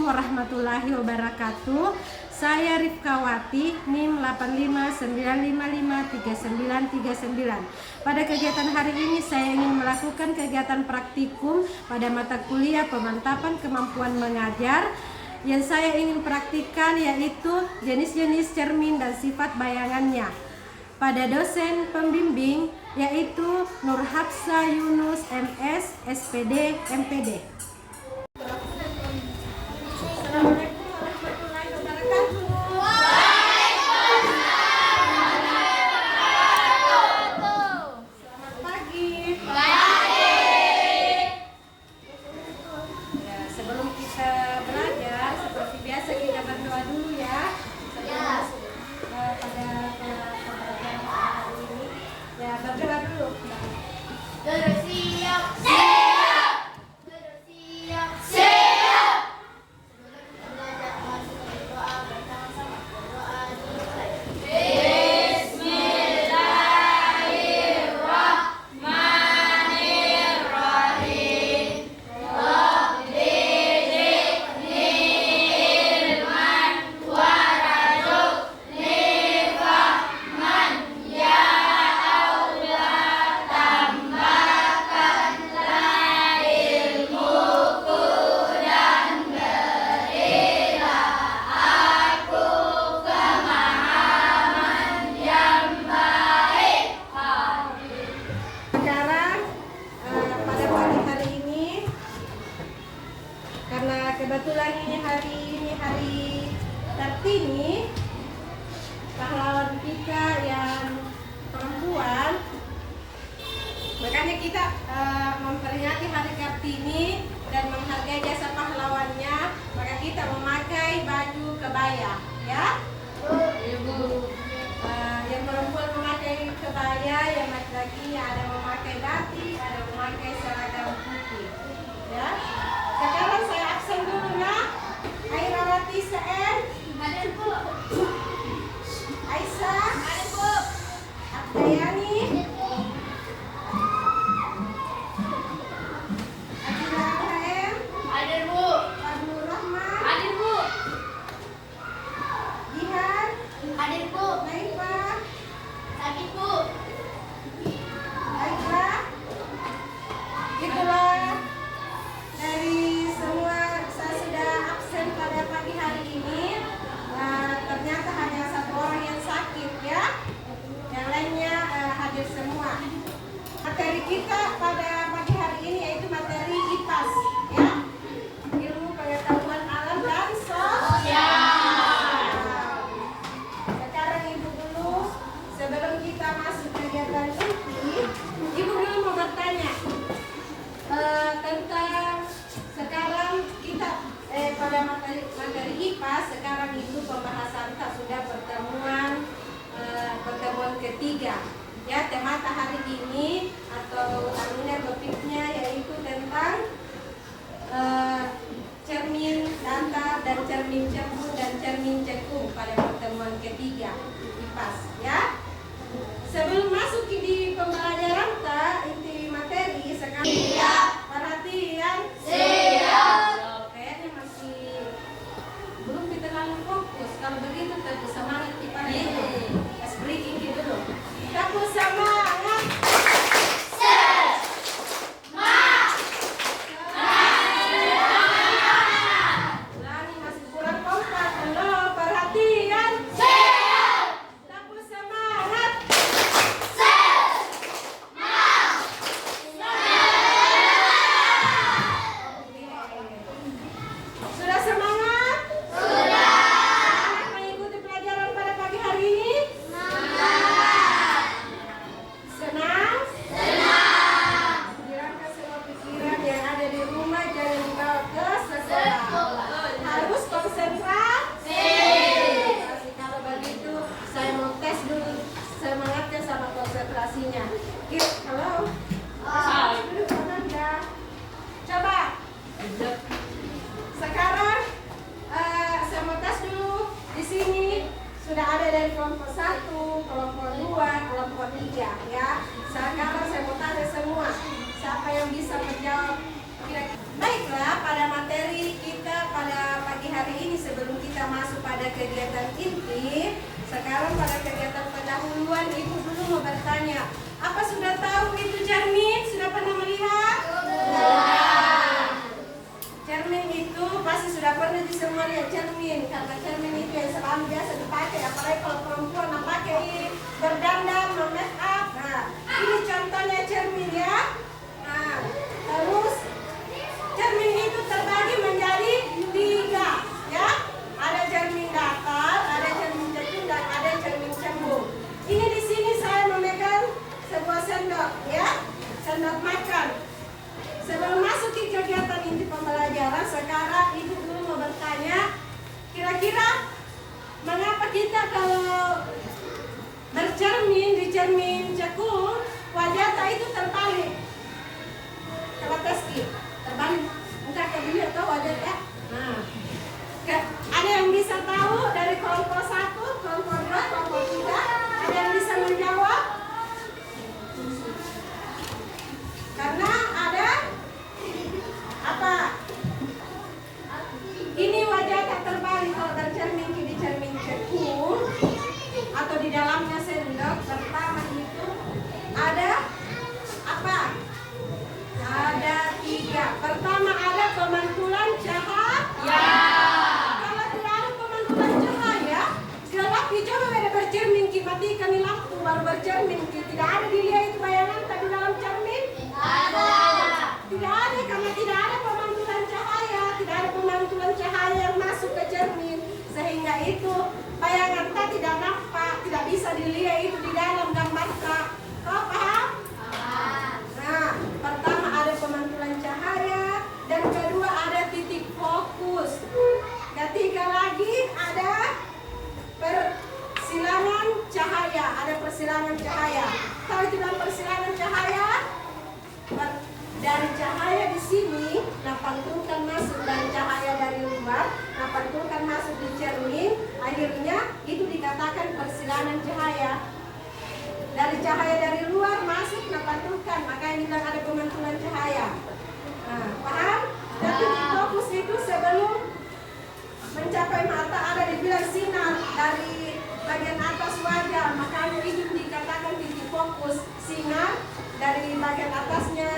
Assalamualaikum warahmatullahi wabarakatuh. Saya Rifkawati, NIM 859553939. Pada kegiatan hari ini saya ingin melakukan kegiatan praktikum pada mata kuliah pemantapan kemampuan mengajar. Yang saya ingin praktikkan yaitu jenis-jenis cermin dan sifat bayangannya. Pada dosen pembimbing yaitu Nur Hafsa Yunus MS, SPD, MPD. Assalamualaikum warahmatullahi wabarakatuh. Selamat pagi. Ya, sebelum kita belajar, seperti biasa kita berdoa dulu ya. Pada pembelajaran hari ini, ya berdoa dulu. Kebetulan ini hari Kartini, pahlawan kita yang perempuan. Makanya kita memperingati hari Kartini dan menghargai jasa pahlawannya. Maka kita memakai baju kebaya, ya. Ibu. Yang perempuan memakai kebaya, yang laki-laki ada memakai batik, ada memakai seragam putih, ya. Sekarang saya absen dulu ya. Airawati CN. Hadir Bu. Aisyah. Hadir Bu. Abdayani. Hadir Bu. Adila HM. Hadir Bu. Abdul Rahman. Hadir Bu. Jihan. Hadir Bu. Naifa. Hadir Bu. Baiklah. Itulah dari semua saya sudah absen pada pagi hari ini. Ternyata hanya satu orang yang sakit ya. Yang lainnya hadir semua. Materi kita pada pagi hari ini yaitu materi IPAS ya. Ilmu pengetahuan alam dan sosial. Sekarang Ibu dulu sebelum kita masuk kegiatan inti, Ibu dulu mau bertanya tentang sekarang kita pada materi IPA sekarang itu pembahasan sudah pertemuan ketiga ya. Tema hari ini atau topiknya yaitu tentang cermin datar dan cermin cekung dan cermin cekung pada pertemuan ketiga IPA ya. Sebelum masuk di pembelajaran inti materi sekarang perhatian kayaknya masih belum terlalu fokus. Kalau begitu tentu semangat kita dulu. Let's breaking dulu. Tentu semangat. Ulangi masih kurang kompak. Halo, perhatian. Tentu semangat. Sudah semangat? Sudah. Semangat mengikuti pelajaran pada pagi hari ini? Semangat. Senang? Senang. Hilangkan semua pikiran yang ada di rumah, jangan dibawa ke sekolah. Harus konsentrasi. Kalau begitu, saya mau tes dulu semangatnya sama konsentrasinya. Halo? Duduk kanan ya. Coba. Sekarang saya mau tes dulu. Di sini sudah ada dari kelompok 1, kelompok 2, kelompok 3 ya. Sekarang saya mau tanya semua. Siapa yang bisa menjawab Baiklah, pada materi kita pada pagi hari ini sebelum kita masuk pada kegiatan inti, sekarang pada kegiatan pendahuluan Ibu dulu mau bertanya, apa sudah tahu itu cermin? Sudah pernah melihat? Cermin itu pasti sudah pernah di semua lihat cermin, karena cermin itu yang selalu biasa dipakai, apalagi kalau perempuan yang pakai berdandan, make up. Nah, ini contohnya cermin ya. Nah, terus cermin itu terbagi menjadi 3 ya. Ada cermin datar, ada cermin cekung, dan ada cermin cembung. Ini di sini saya memegang sebuah sendok ya, sendok makan. Sebelum masuk ke kegiatan inti pembelajaran, sekarang Ibu dulu mau bertanya, kira-kira mengapa kita kalau bercermin di cermin cekung, wajah itu terbalik? Coba tes terbalik, enggak ke dulu atau wajah ya? Nah, ada yang bisa tahu dari kelompok 1, kelompok 2, kelompok 3? Ada yang bisa menjawab? Karena ada apa? Ini wajah tak terbalik kalau bercermin di cermin cekung atau di dalamnya sendok. Pertama itu ada apa? Ada 3. Pertama ada pemantulan cahaya. Kalau tidak ada pemantulan cahaya, gelap dicoba beda bercermin, matikan lampu baru bercermin, tidak ada dilihat itu bayangan tadi dalam cermin. Tidak ada, karena tidak ada pemantulan cahaya, tidak ada pemantulan cahaya yang masuk ke cermin, sehingga itu bayangan tak tidak nampak, tidak bisa dilihat itu di dalam gambar tak. Kau paham? Nah, pertama ada pemantulan cahaya, dan kedua ada titik fokus. Ketiga lagi ada persilangan cahaya, ada persilangan cahaya. Tahu itu dalam persilangan cahaya? Dari cahaya di sini, pantulkan masuk dari cahaya dari luar, pantulkan masuk di cermin, akhirnya itu dikatakan persilangan cahaya. Dari cahaya dari luar masuk, pantulkan, makanya bilang ada pemantulan cahaya. Nah, paham? Dan titik fokus itu sebelum mencapai mata ada dibilang sinar dari bagian atas wajah, makanya itu dikatakan titik fokus. Sinar dari bagian atasnya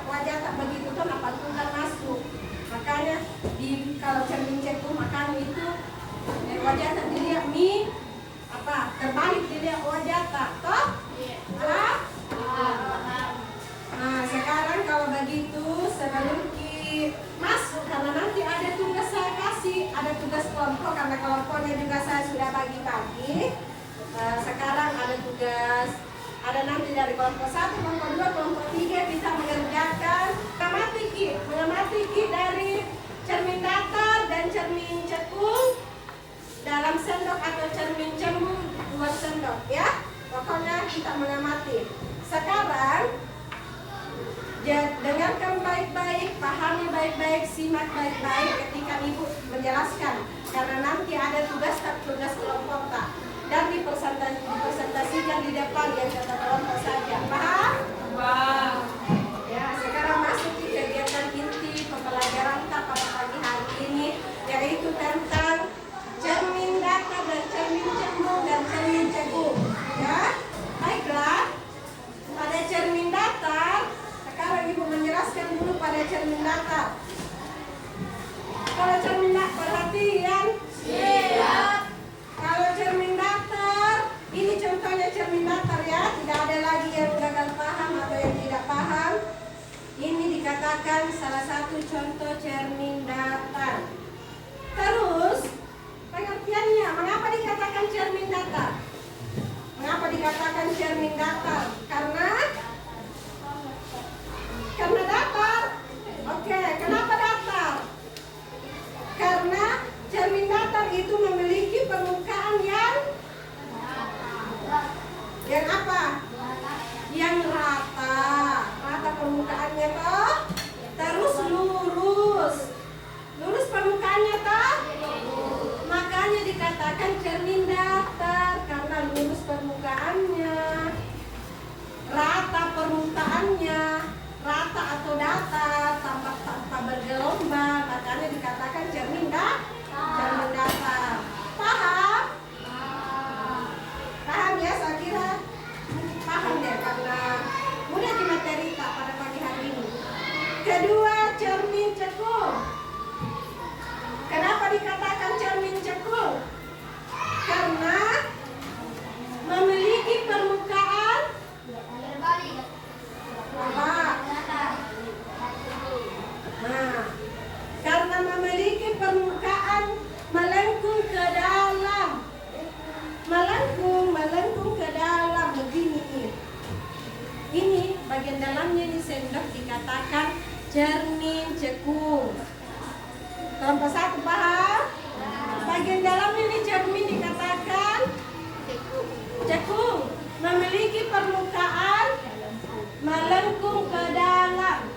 wajah tak begitu tuh pantulkan masuk, makanya di kalau cermin cekung makanya itu wajah tak dilihat terbalik dilihat wajah tak toh. Nah, sekarang kalau begitu sebelum masuk, karena nanti ada tugas saya kasih, ada tugas kelompok, karena kelompoknya juga saya sudah bagi-bagi. Sekarang ada tugas, ada nanti dari kelompok 1, kelompok 2, kelompok 3 bisa mengerjakan mengamati dari cermin datar dan cermin cekung dalam sendok atau cermin cembung 2 sendok ya. Pokoknya kita mengamati. Sekarang dengarkan baik-baik, pahami baik-baik, simak baik-baik ketika Ibu menjelaskan, karena nanti ada tugas kelompok tak, dan dipresentasikan di depan yang kata kelompok saja. Paham? Paham. Ya, sekarang masuk ke kegiatan inti pembelajaran kita pada pagi hari ini, yaitu tentang cermin datar dan cermin cembung dan cermin cekung. Ya, baiklah. Pada cermin datar, sekarang Ibu menjelaskan dulu pada cermin datar. Kalau cermin datar, perhatian. Siap. Kalau cermin datar, ini contohnya cermin datar ya, tidak ada lagi yang gagal paham atau yang tidak paham. Ini dikatakan salah satu contoh cermin datar. Terus, pengertiannya, mengapa dikatakan cermin datar? Mengapa dikatakan cermin datar? Karena datar. Oke, kenapa datar? Karena cermin datar itu memiliki permukaan yang apa? Yang rata. Rata permukaannya toh. Terus lurus. Lurus permukaannya toh. Makanya dikatakan cermin datar karena lurus permukaannya. bagian dalamnya ini sendok dikatakan cermin cekung. Kelompok 1 paham? Bagian dalamnya ini cermin dikatakan cekung, memiliki permukaan melengkung ke dalam.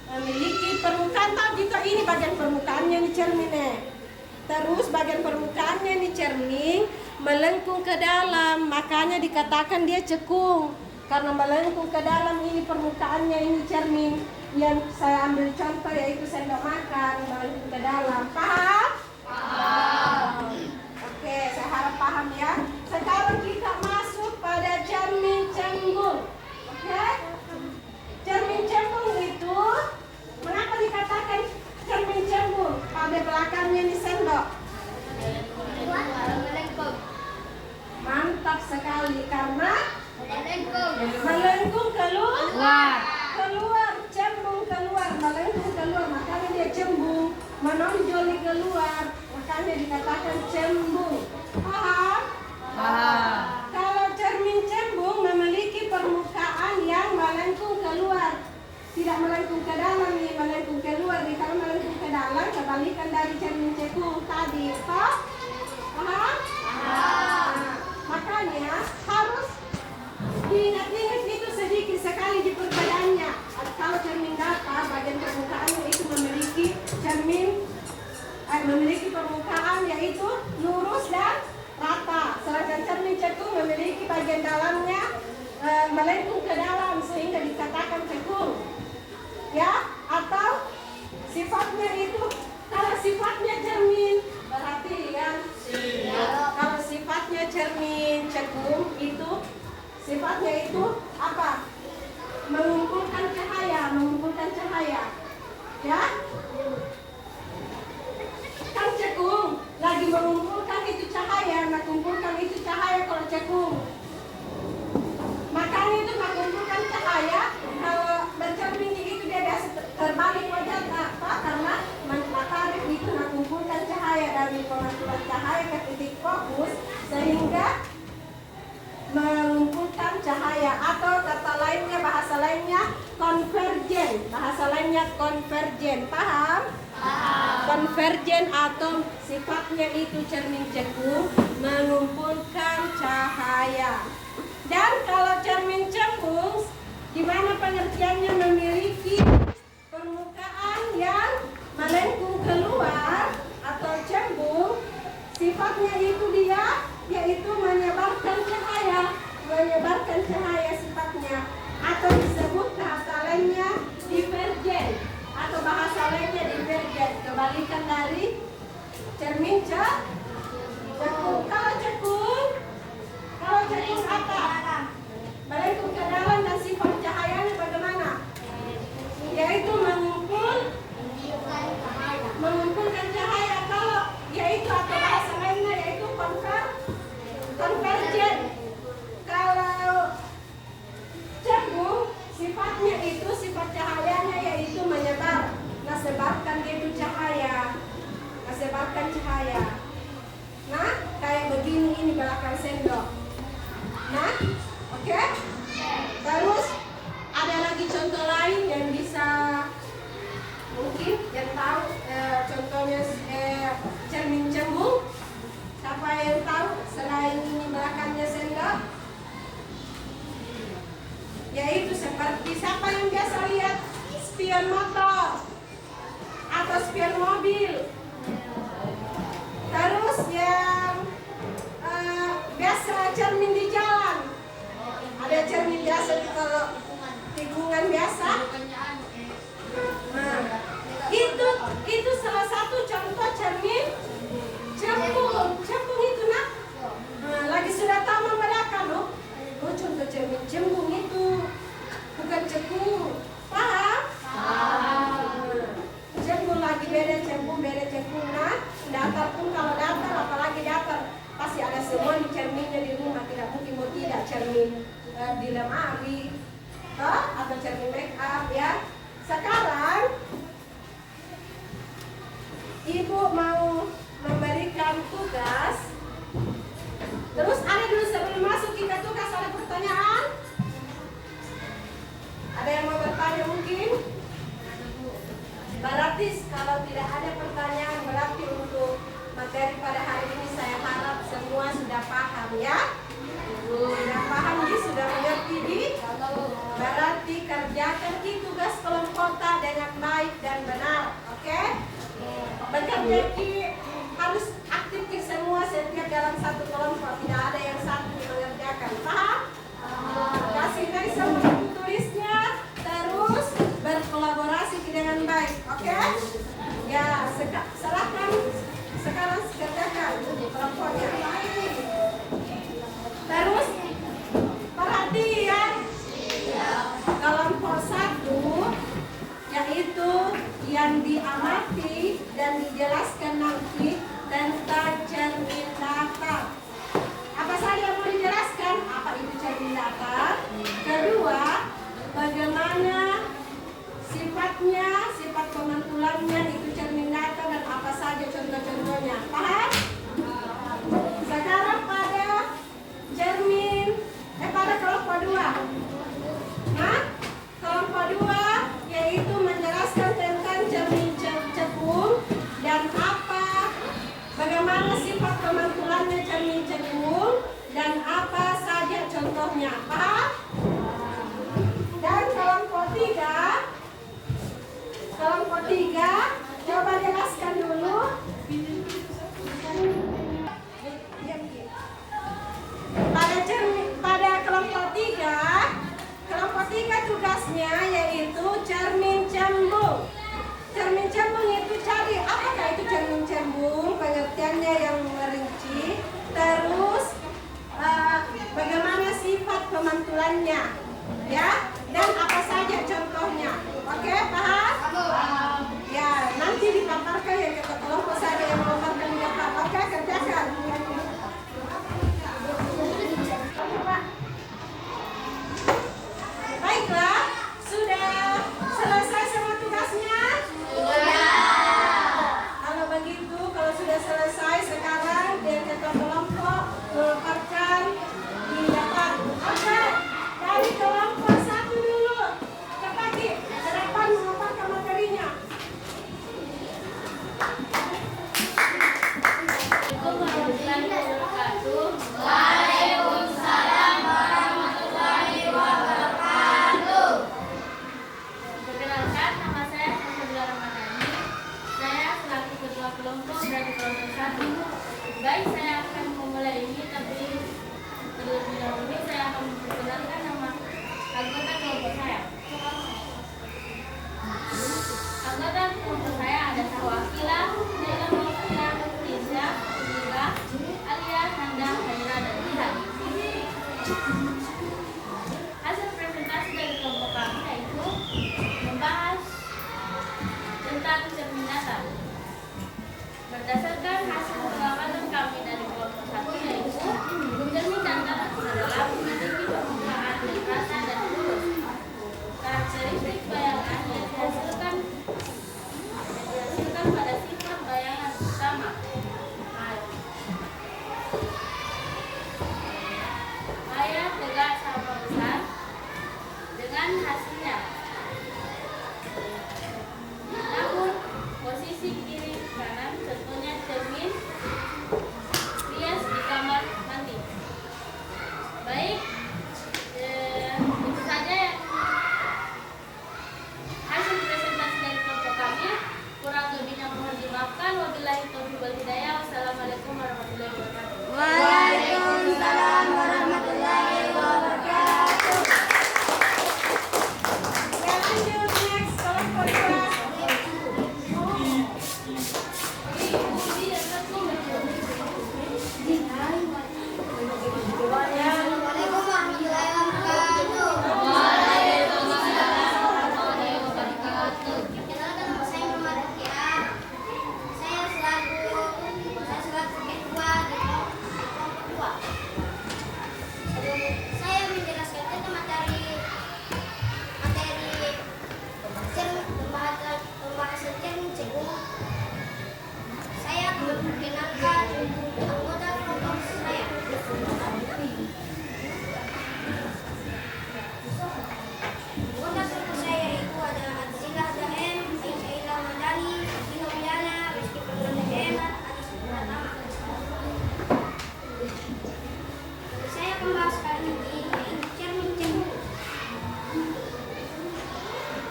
Memiliki permukaan, tahu gitu ini bagian permukaannya ini cerminnya. Terus bagian permukaannya ini cermin melengkung ke dalam, makanya dikatakan dia cekung. Karena melengkung ke dalam ini permukaannya ini cermin. Yang saya ambil contoh yaitu sendok makan melengkung ke dalam. Paham? Paham. Oke, saya harap paham ya. Sekarang kita masuk pada cermin cembung. Oke? Cermin cembung itu, mengapa dikatakan cermin cembung? Pada belakangnya ini sendok. Mantap sekali, karena melengkung keluar, cembung keluar, melengkung keluar, makanya dia cembung, menonjol keluar, makanya dikatakan cembung. Paham? Paham. Kalau cermin cembung memiliki permukaan yang melengkung keluar, tidak melengkung ke dalam nih, melengkung keluar nih. Kalau melengkung ke dalam, kebalikan dari cermin cekung tadi, Pak. Paham? Paham. Makanya harus diingat-ingat itu sedikit sekali di perbedaannya. Kalau cermin datar, bagian permukaannya itu memiliki permukaan yaitu lurus dan rata. Sedangkan cermin cekung memiliki bagian dalamnya melengkung ke dalam sehingga dikatakan cekung. Ya, atau sifatnya itu, kalau sifatnya cermin berarti kan? Kalau sifatnya cermin cekung itu sifatnya itu apa? Mengumpulkan cahaya. Ya? Kan cekung lagi mengumpulkan itu cahaya, mengumpulkan itu cahaya kalau cekung. Makanya itu mengumpulkan cahaya, kalau bercermin itu dia biasa terbalik wajah, apa? Karena matahari itu mengumpulkan cahaya dari pengumpulan cahaya ke titik fokus sehingga mengumpulkan cahaya, atau kata lainnya, bahasa lainnya konvergen. Paham? Konvergen atau sifatnya itu cermin cekung mengumpulkan cahaya. Dan kalau cermin cembung, di mana pengertiannya memiliki permukaan yang melengkung keluar atau cembung, sifatnya itu dia yaitu menyebarkan cahaya sifatnya, atau disebut bahasa lainnya divergen, atau bahasa lainnya divergen, kebalikan dari cermin cekung. Kalau cekung apa? Melengkung ke dalam dan sifat cahayanya bagaimana? Yaitu mengumpulkan cahaya. Kalau yaitu atau bahasa lainnya yaitu konvergen. Kalau cembung sifatnya itu, sifat cahayanya yaitu menyebar, menyebarkan itu cahaya. Nah, kayak begini ini belakang sendok. Nah, oke? Terus ada lagi contoh lain yang bisa mungkin yang tahu contohnya cermin cembung. Siapa yang tahu selain ini belakangnya sendok? Yaitu seperti siapa yang biasa lihat spion motor atau spion mobil. Terus yang biasa cermin di jalan. Ada cermin biasa kalau tikungan biasa. Nah, itu salah satu contoh cermin cembung. Cembung itu nak. Nah, lagi sudah tahu membedakan loh. Oh, contoh cermin cembung itu bukan cekung. Paham? Cembung lagi beda cembung. Nah, datar pun kalau datar, apalagi datar pasti ada semua di cerminnya di rumah. Tidak mungkin mau tidak cermin di lemari atau cermin make up ya. Sekarang ibu mau memberikan tugas. Terus ada dulu sebelum masuk kita tugas, ada pertanyaan? Jadi harus aktif semua setiap dalam satu kelompok, tidak ada yang satu mengerjakan. Paham? Kasih guys sama buku tulisnya, terus berkolaborasi dengan baik. Oke? Ya, serahkan sekarang kerjakan kelompoknya. Terus perhatian. Kelompok 1 yaitu yang diamati dan dijelaskan nanti tentang cermin datar. Apa saja yang mau dijelaskan? Apa itu cermin datar? Kedua, bagaimana sifatnya, sifat pemantulannya itu cermin datar dan apa saja contoh-contohnya. Paham? Sekarang pada cermin, pada kelompok 2. Nah, kelompok 2 yaitu menjelaskan tentang cermin cekung dan bagaimana sifat pemantulannya cermin cekung dan apa saja contohnya. Paham? Dan kelompok 3 coba jelaskan dulu. Pada kelompok 3 tugasnya yaitu cermin cembung. Cermin cembung itu cari apakah itu cermin cembung, pengertiannya yang merinci, terus bagaimana sifat pemantulannya, ya, dan apa saja contohnya. Oke, paham? Ya, nanti dipaparkan yang ke kelompok saja yang memaparkan di depan. Oke, kerjakan. Baiklah, sudah selesai semua tugasnya? Kalau begitu, kalau sudah selesai, sekarang dia ketua kelompok memaparkan di depan. Oke, dari kelompok 1 dulu. Cepat ke depan memaparkan materinya. Waalaikumsalam warahmatullahi wabarakatuh. Perkenalkan, nama saya Safira Ramadhani. Saya selaku ketua kelompok dari kelompok 1. Baik, saya akan memulai ini, tapi terlebih dahulu saya akan memperkenalkan nama anggota kelompok saya. Anggota kelompok saya ada Sawakila, Nela Mawakila, Tisha, Lila, Alia, Handa, Haira, dan Jihan. Hasil presentasi dari kelompok kami yaitu membahas tentang cermin datar. Berdasarkan hasil pengamatan kami dari kelompok 1 yaitu cermin datar adalah memiliki permukaan yang rata dan lurus. Karakteristik bayangan yang dihasilkan pada sifat bayangan utama. Layar tegak sama besar dengan hasilnya. Namun posisi kiri kanan contohnya cermin rias di kamar mandi. Baik, itu saja hasil presentasi dari kelompok kami. Kurang lebihnya mohon dimaafkan. Wabillahi taufiq wal hidayah. Wassalamualaikum warahmatullahi wabarakatuh. Waalaikumsalam warahmatullahi wabarakatuh. Ya, lanjut next kelompok 2. Assalamualaikum warahmatullahi wabarakatuh. Waalaikumsalam warahmatullahi wabarakatuh. Perkenalkan, nama saya Muhammad Rukiah. Saya selaku ketua di kelompok 2. Saya menjelaskan tentang materi pembahasan cermin cekung. Saya akan memperkenalkan anggota kelompok saya. Anggota kelompok saya itu ada Adzila Daem, Aisyah Madani, Dino Miana, Rizky Perdana Daem, Adis Pratama. Saya akan bahas kali ini yaitu cermin cekung.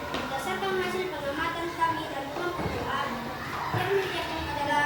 Berdasarkan hasil pengamatan kami dari kelompok 2, cermin cekung adalah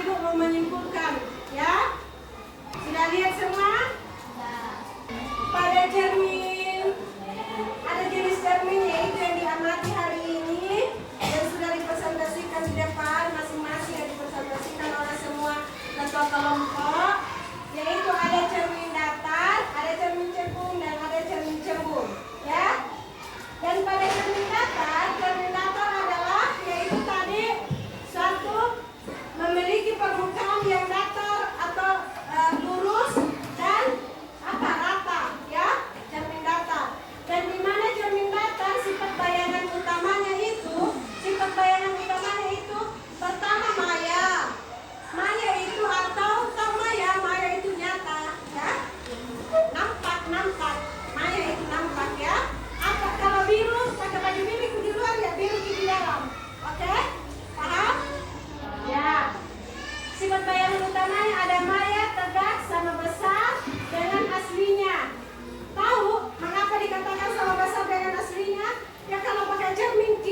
Ibu mau menyimpulkan, ya? Sudah lihat semua? Pada cermin, ada jenis cermin yaitu yang diamati hari ini dan sudah dipresentasikan di depan masing-masing yang dipresentasikan oleh semua ketua kelompok, yaitu ada cermin datar, ada cermin cekung, dan ada cermin cembung, ya. Dan pada cermin datar adalah yaitu tadi suatu memiliki permukaan yang datar atau lurus dan rata, ya, cermin datar. Dan di mana cermin datar sifat bayangan utamanya itu pertama maya itu atau tak maya itu nyata, ya, nampak, maya itu nampak, ya. Apa kalau biru pakai baju biru di luar ya biru di dalam, oke? Paham? Ya. Sifat bayangan utamanya ada maya, tegak, sama besar dengan aslinya. Tahu mengapa dikatakan sama besar dengan aslinya? Ya kalau pakai cermin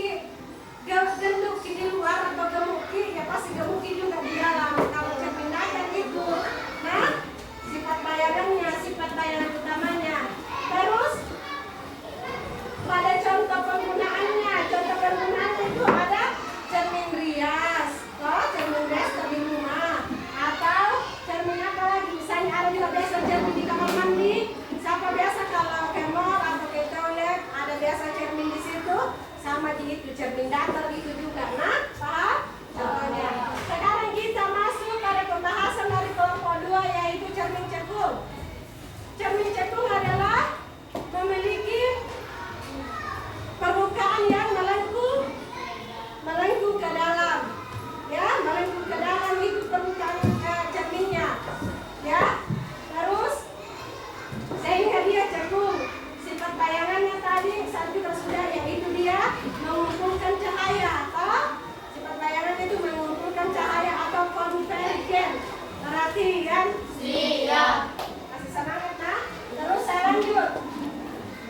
genduk di luar atau gemuki, ya pasti gemuki juga di dalam. Kalau cermin datar itu, nah sifat bayangan utamanya. Terus pada contoh penggunaannya itu ada cermin rias, cermin rias di rumah, atau cermin apa lagi? Misalnya ada juga biasa cermin di kamar mandi. Siapa biasa kalau ke mall atau ke toilet ada biasa cermin di situ, sama di itu cermin datar itu juga. Nah, paham? Contohnya. Sekarang kita masuk pada pembahasan dari kelompok 2 yaitu cermin cekung. Cermin cekung adalah memiliki permukaan yang melengkung ke dalam, ya, melengkung ke dalam itu permukaan cerminnya, ya. Terus sehingga dia cekung. Sifat bayangannya tadi juga sudah, yaitu dia mengumpulkan cahaya atau sifat bayangan itu mengumpulkan cahaya atau konvergen. Perhatikan? Siap. Kasih semangat, nah. Terus saya lanjut.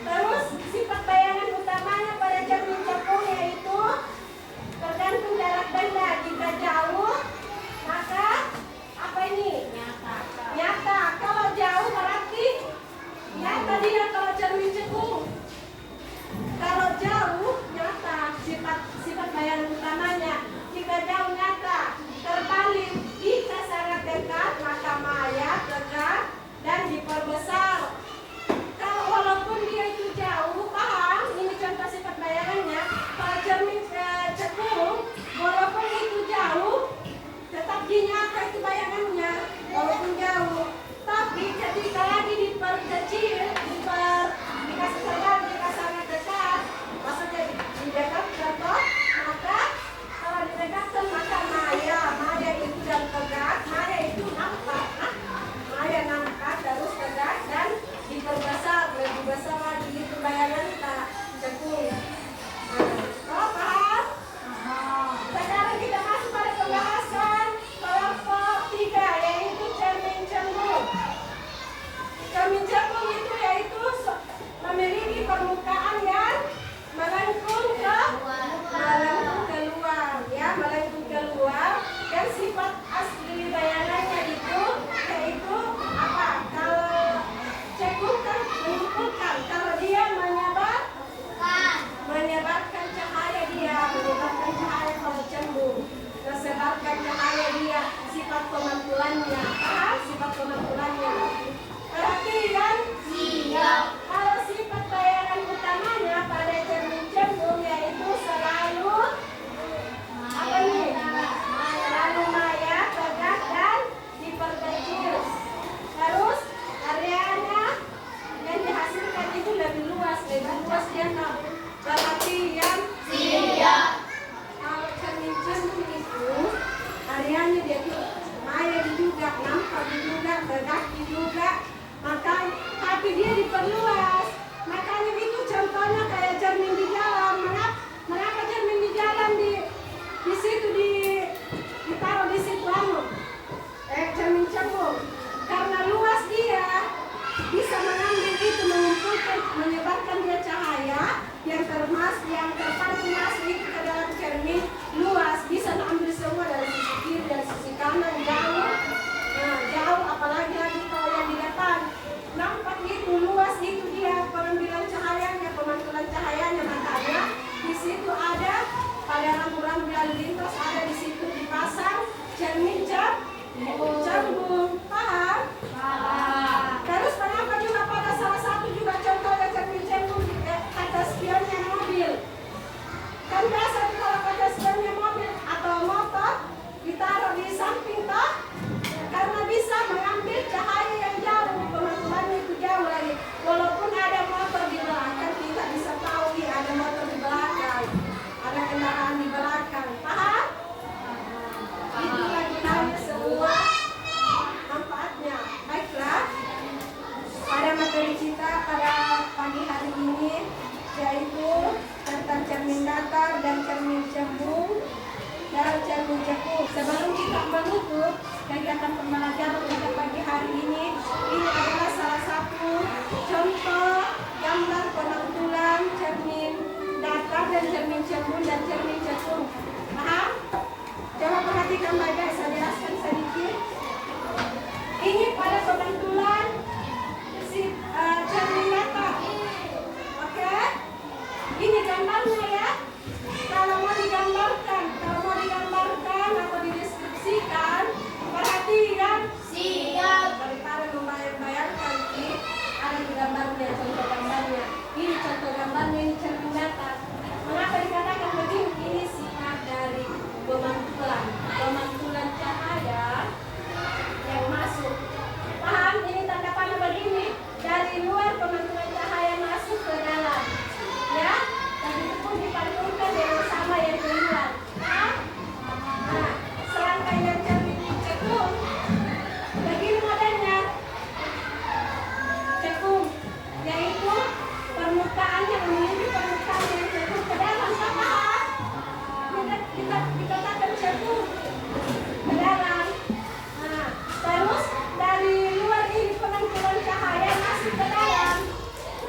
Terus sifat bayangan utamanya pada cermin cekung yaitu tergantung jarak benda. Jika jauh, maka apa ini? Nyata. Kalau jauh berarti nyata dia kalau cermin cekung. Kalau jauh nyata sifat bayangan utamanya. Jika jauh nyata. Terbalik, jika sangat dekat maka maya, tegak, kegiatan pembelajaran pada pagi hari ini adalah salah satu contoh gambar pemangkulan cermin datar dan cermin cembung dan cermin cekung. Paham? Coba perhatikan baik-baik, saya jelaskan sedikit. Ini pada pemangkulan cermin datar. Oke? Ini gambarnya ya. Kalau mau digambarkan atau dideskripsikan, perhatikan. Siap. Daripada membayang-bayangkan, ada di gambarnya, contoh gambarnya. Ini contoh gambarnya, ini cermin datar. Mengapa dikatakan begini? Ini sifat dari pemantulan cahaya yang masuk. Paham? Ini tanda panah begini. Dari luar pemantulan cahaya masuk ke dalam. Ya? Dan itu pun dipantulkan dengan sama yang keluar. Paham? Nah, serangkaian yang cermin cekung. Begini modelnya. Cekung, yaitu permukaannya memiliki permukaan yang cekung ke dalam. Paham? Kita dikatakan cekung ke dalam. Nah, terus dari luar ini penangkulan cahaya masuk ke dalam.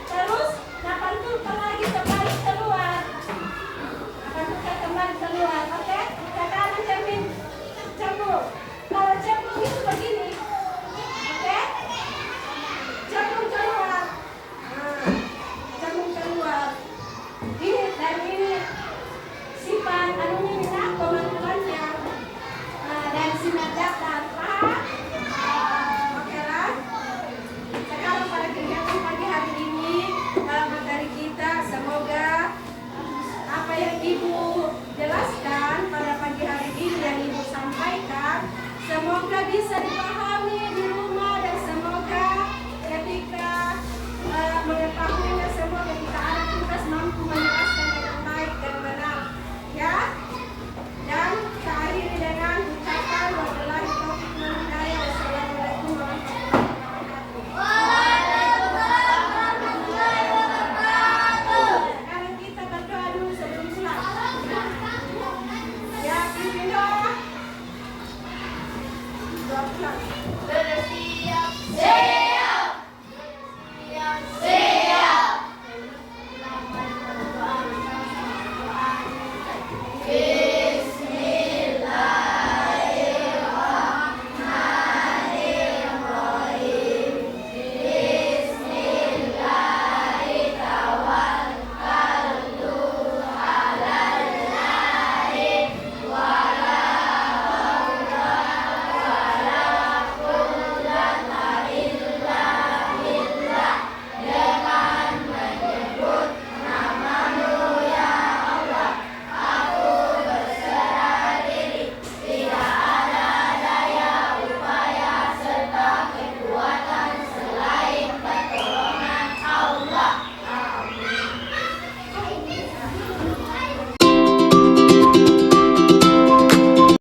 Terus, pantulkan lagi kembali keluar. Pantulkan kembali keluar. Oke? Sekarang cermin cembung. Kalau cembung itu begini. Oke? Cembung keluar. Nah, cembung keluar. Ini dan ini sifat anunya pemantulannya. Dan sinar datar. Paham? Oke lah. Sekarang pada kegiatan pagi hari ini materi kita, semoga apa yang Ibu jelaskan pada pagi hari ini yang Ibu sampaikan semoga bisa dipahami